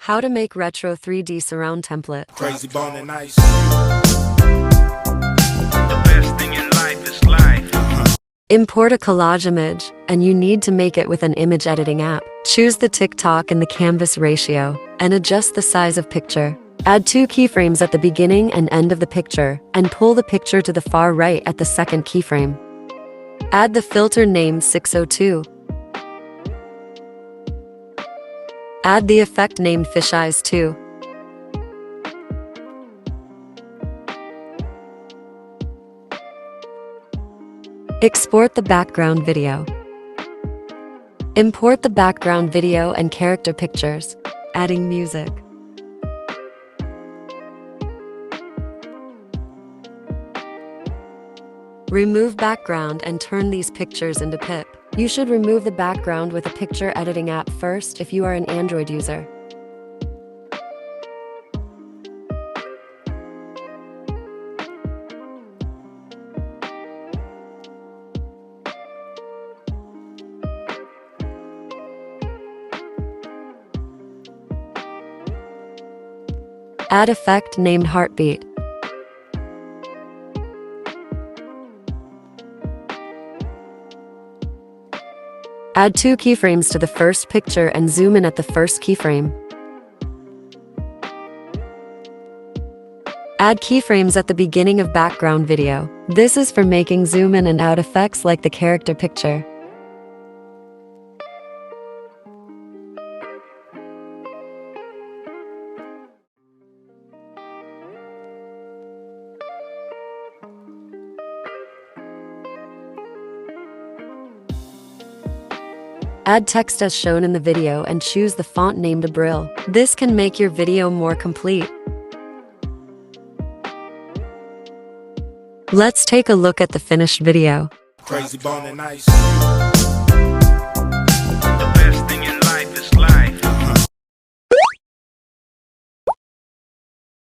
How to make retro 3D surround template. Crazy bone and ice. The best thing in life is life. Import a collage image, and you need to make it with an image editing app. Choose the TikTok and the canvas ratio, and adjust the size of picture. Add 2 keyframes at the beginning and end of the picture, and pull the picture to the far right at the second keyframe. Add the filter named 602. Add the effect named Fish Eyes 2. Export the background video. Import the background video and character pictures, adding music. Remove background and turn these pictures into pip. You should remove the background with a picture editing app first if you are an Android user. Add effect named Heartbeat. Add 2 keyframes to the first picture and zoom in at the first keyframe. Add keyframes at the beginning of background video. This is for making zoom in and out effects like the character picture. Add text as shown in the video and choose the font named Abril. This can make your video more complete. Let's take a look at the finished video. Crazy bone and ice.